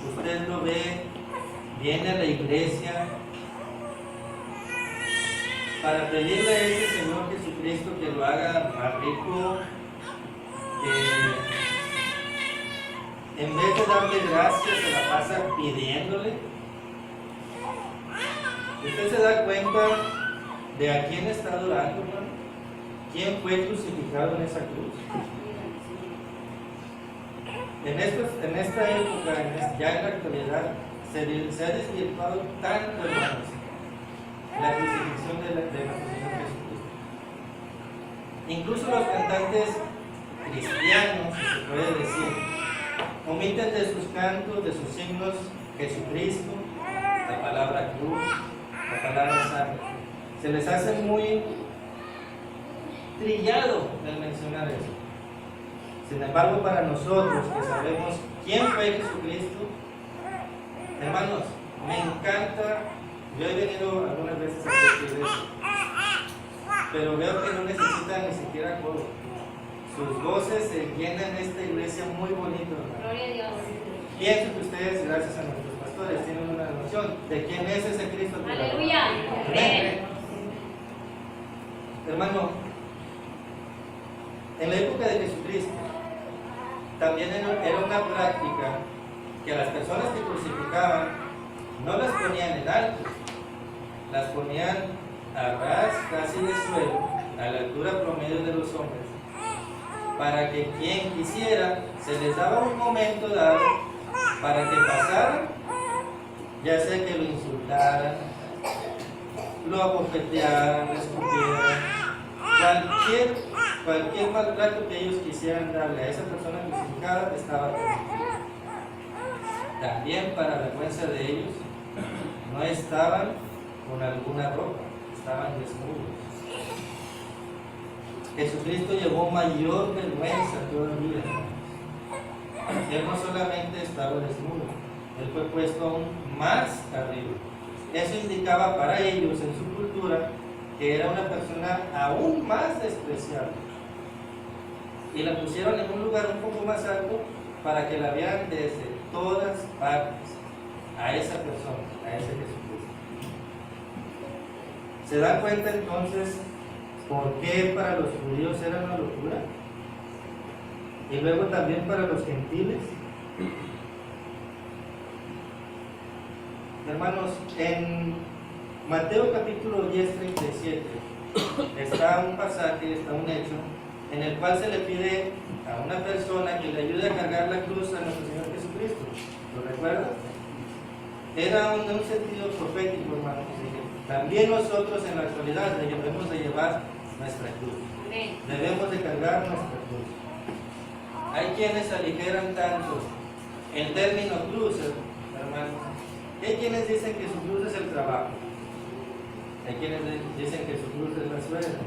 usted lo ve, viene a la iglesia para pedirle a ese Señor Jesucristo que lo haga más rico, que en vez de darle gracias se la pasa pidiéndole. ¿Usted se da cuenta de a quién está adorando, hermano? ¿Quién fue crucificado en esa cruz? En esta época, ya en la actualidad, se ha desvirtuado tanto, hermanos, la crucifixión de nuestro Señor Jesucristo. Incluso los cantantes cristianos, si se puede decir, omiten de sus cantos, de sus himnos, Jesucristo, la palabra cruz, la palabra sangre. Se les hace muy trillado el mencionar eso. Sin embargo, para nosotros que sabemos quién fue Jesucristo, hermanos, me encanta. Yo he venido algunas veces a esta iglesia, pero veo que no necesitan ni siquiera coro. Sus voces se llenan esta iglesia muy bonito. Gloria a Dios. Pienso que ustedes, gracias a nuestros pastores, tienen una noción de quién es ese Cristo. Aleluya. Amén. Hermano, en la época de Jesucristo, también era una práctica que a las personas que crucificaban no las ponían en alto, las ponían a ras casi de suelo, a la altura promedio de los hombres, para que quien quisiera se les daba un momento dado para que pasaran, ya sea que lo insultaran, lo abofetearan, lo escupieran, cualquier maltrato que ellos quisieran darle a esa persona crucificada estaba permitido. También, para vergüenza de ellos, no estaban con alguna ropa, estaban desnudos. Jesucristo llevó mayor vergüenza todavía. Él no solamente estaba desnudo, él fue puesto aún más arriba. Eso indicaba para ellos, en su cultura, que era una persona aún más despreciable. Y la pusieron en un lugar un poco más alto para que la vieran desde todas partes a esa persona, a ese Jesucristo. ¿Se dan cuenta entonces por qué para los judíos era una locura? Y luego también para los gentiles. Hermanos, en Mateo capítulo 10, 37 está un pasaje, está un hecho en el cual se le pide a una persona que le ayude a cargar la cruz a nuestro Señor Jesucristo. ¿Lo recuerdan? Era un sentido profético, hermanos. También nosotros en la actualidad debemos de llevar nuestra cruz. Debemos de cargar nuestra cruz. Hay quienes aligeran tanto el término cruz, hermanos. Hay quienes dicen que su cruz es el trabajo. Hay quienes dicen que su cruz es la suegra.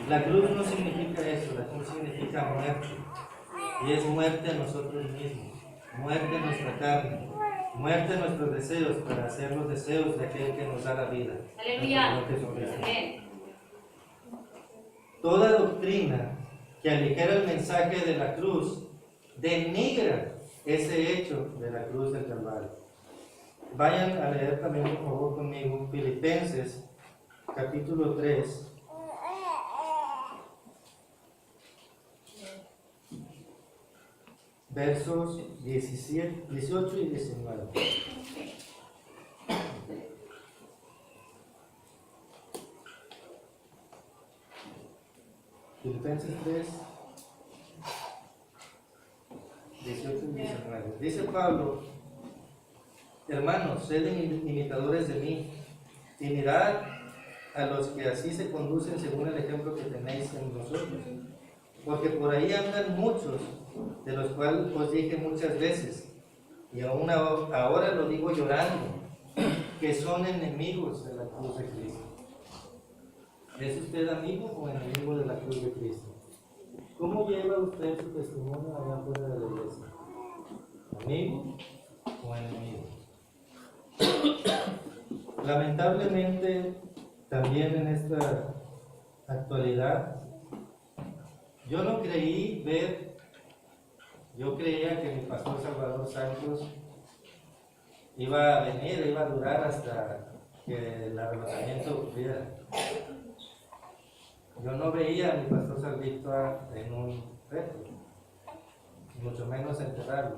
La cruz no significa eso, la cruz significa muerte. Y es muerte a nosotros mismos, muerte a nuestra carne, muerte a nuestros deseos para hacer los deseos de aquel que nos da la vida. Aleluya. Toda doctrina que aligera el mensaje de la cruz denigra ese hecho de la cruz del Calvario. Vayan a leer también, por favor, conmigo, Filipenses, capítulo 3. Versos 17, 18 y 19. Filipenses 3, 18 y 19. Dice Pablo: hermanos, sed imitadores de mí, y mirad a los que así se conducen según el ejemplo que tenéis en nosotros. Porque por ahí andan muchos, de los cuales os dije muchas veces, y aún ahora lo digo llorando, que son enemigos de la cruz de Cristo. ¿Es usted amigo o enemigo de la cruz de Cristo? ¿Cómo lleva usted su testimonio allá afuera de la iglesia? ¿Amigo o enemigo? Lamentablemente, también en esta actualidad, yo no creí ver, yo creía que mi pastor Salvador Santos iba a venir, iba a durar hasta que el arrebatamiento ocurriera. Yo no veía a mi pastor Salvito en un reto, mucho menos enterrarlo.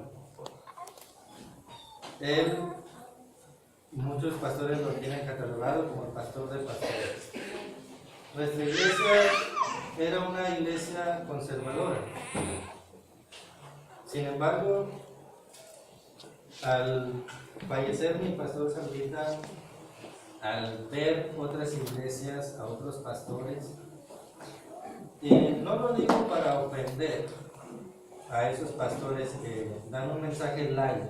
Él, muchos pastores lo tienen catalogado como el pastor de pastores. Nuestra iglesia era una iglesia conservadora. Sin embargo, al fallecer mi pastor Salvita, al ver otras iglesias, a otros pastores, y no lo digo para ofender a esos pastores que dan un mensaje light,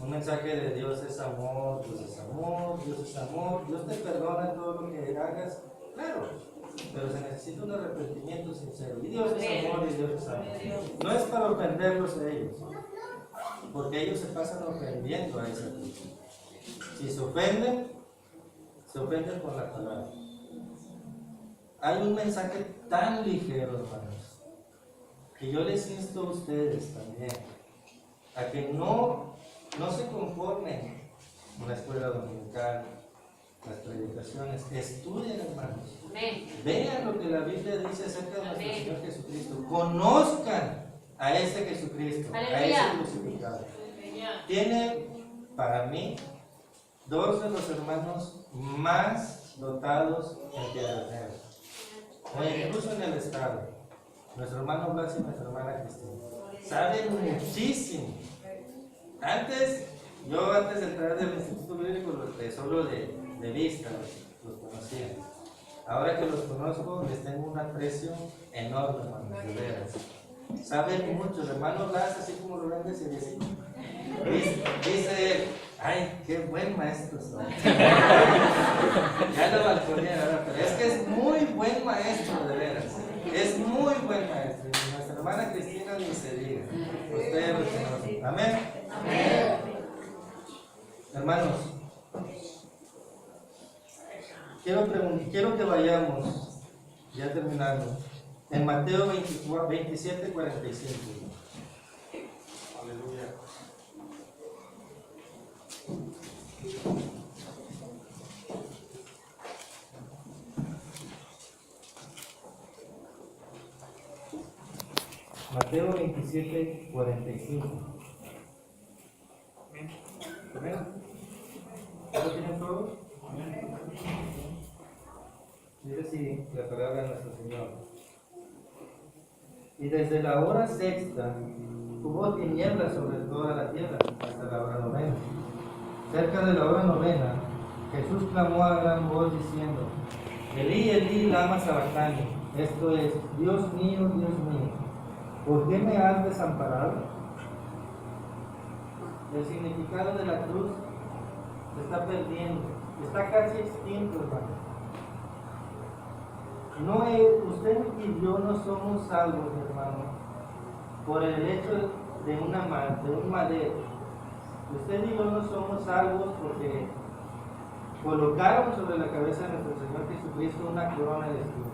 un mensaje de Dios es amor, Dios es amor, Dios es amor, Dios te perdona todo lo que hagas, claro, pero se necesita un arrepentimiento sincero, y Dios es amor y Dios es amor. No es para ofenderlos a ellos, porque ellos se pasan ofendiendo a esa cosa. Si se ofenden por la palabra. Hay un mensaje tan ligero, hermanos, que yo les insto a ustedes también a que no se conformen con la escuela dominical, las predicaciones, estudien, hermanos. Vean lo que la Biblia dice acerca de nuestro Señor Jesucristo, conozcan a ese Jesucristo, a ese crucificado. Tiene para mí dos de los hermanos más dotados en Piedras, o incluso en el estado, nuestro hermano Blas y nuestra hermana Cristina. Saben muchísimo. Antes de entrar del Instituto Bíblico, solo de vista los conocía. Ahora que los conozco, les tengo un aprecio enorme, hermanos, de veras. Saben mucho. El hermano Blas, así como lo ven de seriecito, dice: ay, qué buen maestro son. Ya lo balconé, ¿verdad? Pero es que es muy buen maestro, de veras. Es muy buen maestro. Y nuestra hermana Cristina ni se diga. Ustedes lo conocen. Amén. Amén. Hermanos, quiero que vayamos, ya terminando, en Mateo 27, 45. Aleluya. Mateo 27, 45. ¿Amén? ¿Lo tienen todos? Dice así la palabra de nuestro Señor. Y desde la hora sexta hubo tinieblas sobre toda la tierra hasta la hora novena. Cerca de la hora novena, Jesús clamó a gran voz diciendo: Elí, Elí, lama sabactani. Esto es: Dios mío, ¿por qué me has desamparado? El significado de la cruz se está perdiendo, está casi extinto, hermano. Usted y yo no somos salvos, hermano, por el hecho de un madero. Usted y yo no somos salvos porque colocaron sobre la cabeza de nuestro Señor Jesucristo una corona de espinas.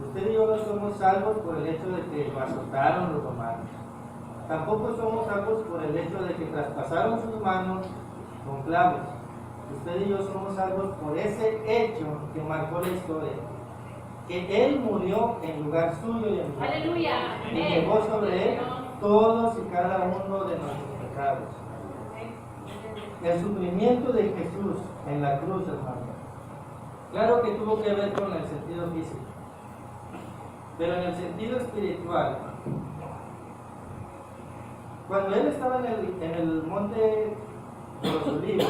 Usted y yo no somos salvos por el hecho de que lo azotaron los romanos. Tampoco somos salvos por el hecho de que traspasaron sus manos con clavos. Usted y yo somos salvos por ese hecho que marcó la historia. Que Él murió en lugar suyo y en lugar. ¡Aleluya! Y llevó sobre Él todos y cada uno de nuestros pecados. El sufrimiento de Jesús en la cruz, hermano, claro que tuvo que ver con el sentido físico, pero en el sentido espiritual, cuando Él estaba en el monte de los Olivos,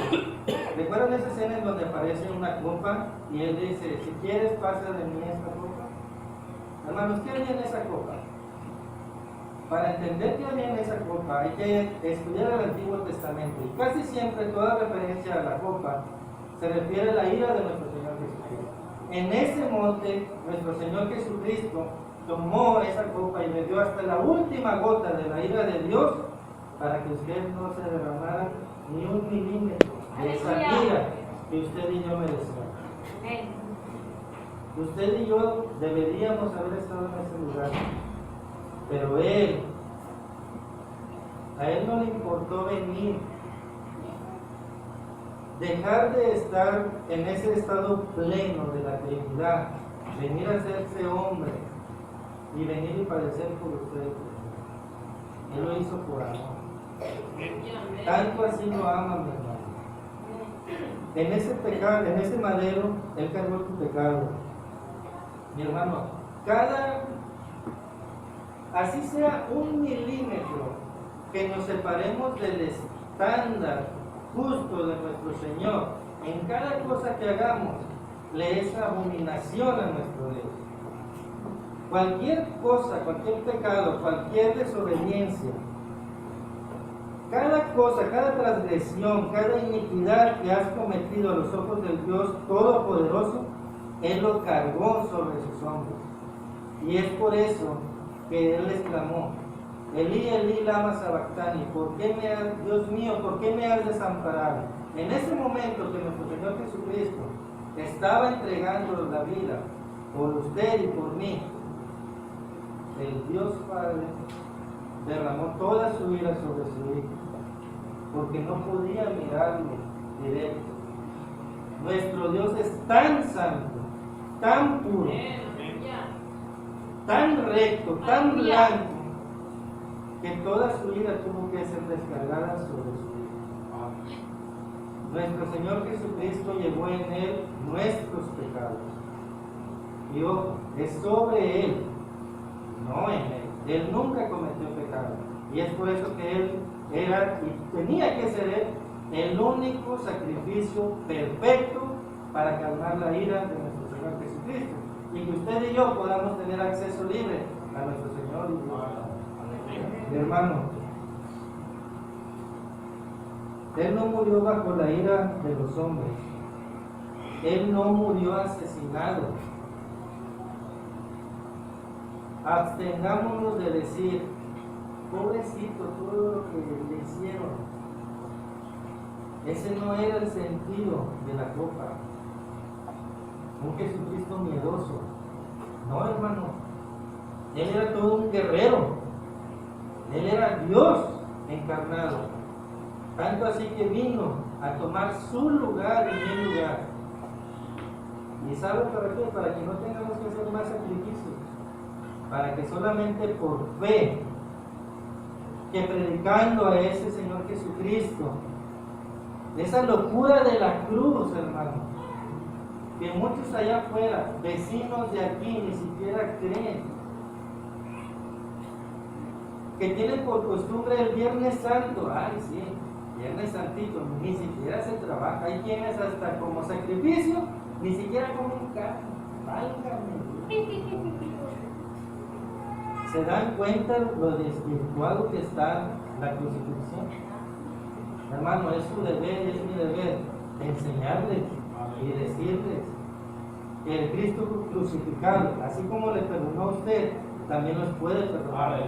¿recuerdan esa escena en donde aparece una copa y Él dice: si quieres, pasa de mí esta copa? Hermanos, ¿qué había en esa copa? Para entender qué había en esa copa hay que estudiar el Antiguo Testamento, y casi siempre toda referencia a la copa se refiere a la ira de nuestro Señor Jesucristo. En ese monte, nuestro Señor Jesucristo tomó esa copa y bebió hasta la última gota de la ira de Dios, para que usted no se derramara ni un milímetro de esa ira que usted y yo merecemos. Usted y yo deberíamos haber estado en ese lugar, pero a él no le importó venir, dejar de estar en ese estado pleno de la Trinidad, venir a hacerse hombre y venir y padecer por ustedes. Él lo hizo por amor. Tanto así lo ama, mi hermano. En ese pecado, en ese madero, Él cargó tu pecado. Mi hermano, así sea 1 milímetro que nos separemos del estándar justo de nuestro Señor, en cada cosa que hagamos, le es abominación a nuestro Dios. Cualquier cosa, cualquier pecado, cualquier desobediencia, cada cosa, cada transgresión, cada iniquidad que has cometido a los ojos del Dios Todopoderoso, Él lo cargó sobre sus hombros. Y es por eso que Él exclamó: Elí, Elí, lama sabactani, Dios mío, ¿por qué me has desamparado? En ese momento que nuestro Señor Jesucristo estaba entregando la vida por usted y por mí, el Dios Padre derramó toda su ira sobre su Hijo, porque no podía mirarlo directo. Nuestro Dios es tan santo, tan puro, tan recto, tan blanco, que toda su ira tuvo que ser descargada sobre su Hijo. Nuestro Señor Jesucristo llevó en Él nuestros pecados. Y ojo, es sobre Él, no en Él. Él nunca cometió pecado. Y es por eso que Él era y tenía que ser Él el único sacrificio perfecto para calmar la ira de nuestro Señor Jesucristo. Y que usted y yo podamos tener acceso libre a nuestro Señor y Dios. Mi hermano, Él no murió bajo la ira de los hombres. Él no murió asesinado. Abstengámonos de decir: pobrecito, todo lo que le hicieron. Ese no era el sentido de la copa. Un Jesucristo miedoso. No, hermano. Él era todo un guerrero. Él era Dios encarnado. Tanto así que vino a tomar su lugar en mi lugar. ¿Y sabe para qué? Para que no tengamos que hacer más sacrificios. Para que solamente por fe, que predicando a ese Señor Jesucristo, esa locura de la cruz, hermano, que muchos allá afuera, vecinos de aquí, ni siquiera creen, que tienen por costumbre el Viernes Santo. Ay, sí, Viernes Santito, ni siquiera se trabaja. Hay quienes hasta como sacrificio, ni siquiera comen carne. Válgame. ¿Se dan cuenta lo desvirtuado que está la crucifixión? Hermano, es su deber y es mi deber enseñarles y decirles que el Cristo crucificado, así como le perdonó a usted, también nos puede perdonar.